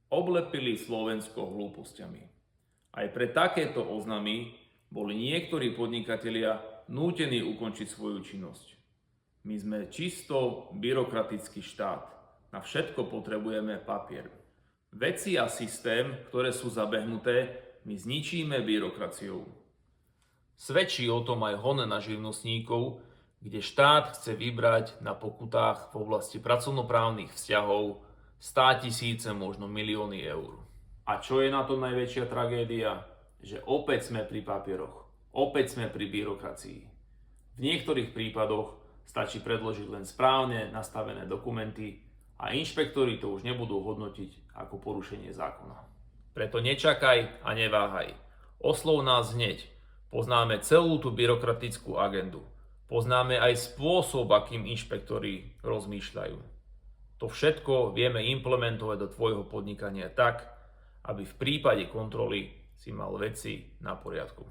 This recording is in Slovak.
Oblepili Slovensko hlúposťami. Aj pre takéto oznamy boli niektorí podnikatelia nútení ukončiť svoju činnosť. My sme čisto byrokratický štát. Na všetko potrebujeme papier. Veci a systém, ktoré sú zabehnuté, my zničíme byrokraciou. Svedčí o tom aj hon na živnostníkov, kde štát chce vybrať na pokutách v oblasti pracovnoprávnych vzťahov 100 000, možno milióny eur. A čo je na tom najväčšia tragédia? Že opäť sme pri papieroch, opäť sme pri byrokracii. V niektorých prípadoch stačí predložiť len správne nastavené dokumenty a inšpektori to už nebudú hodnotiť ako porušenie zákona. Preto nečakaj a neváhaj. Oslov nás hneď. Poznáme celú tú byrokratickú agendu. Poznáme aj spôsob, akým inšpektori rozmýšľajú. To všetko vieme implementovať do tvojho podnikania tak, aby v prípade kontroly si mal veci na poriadku.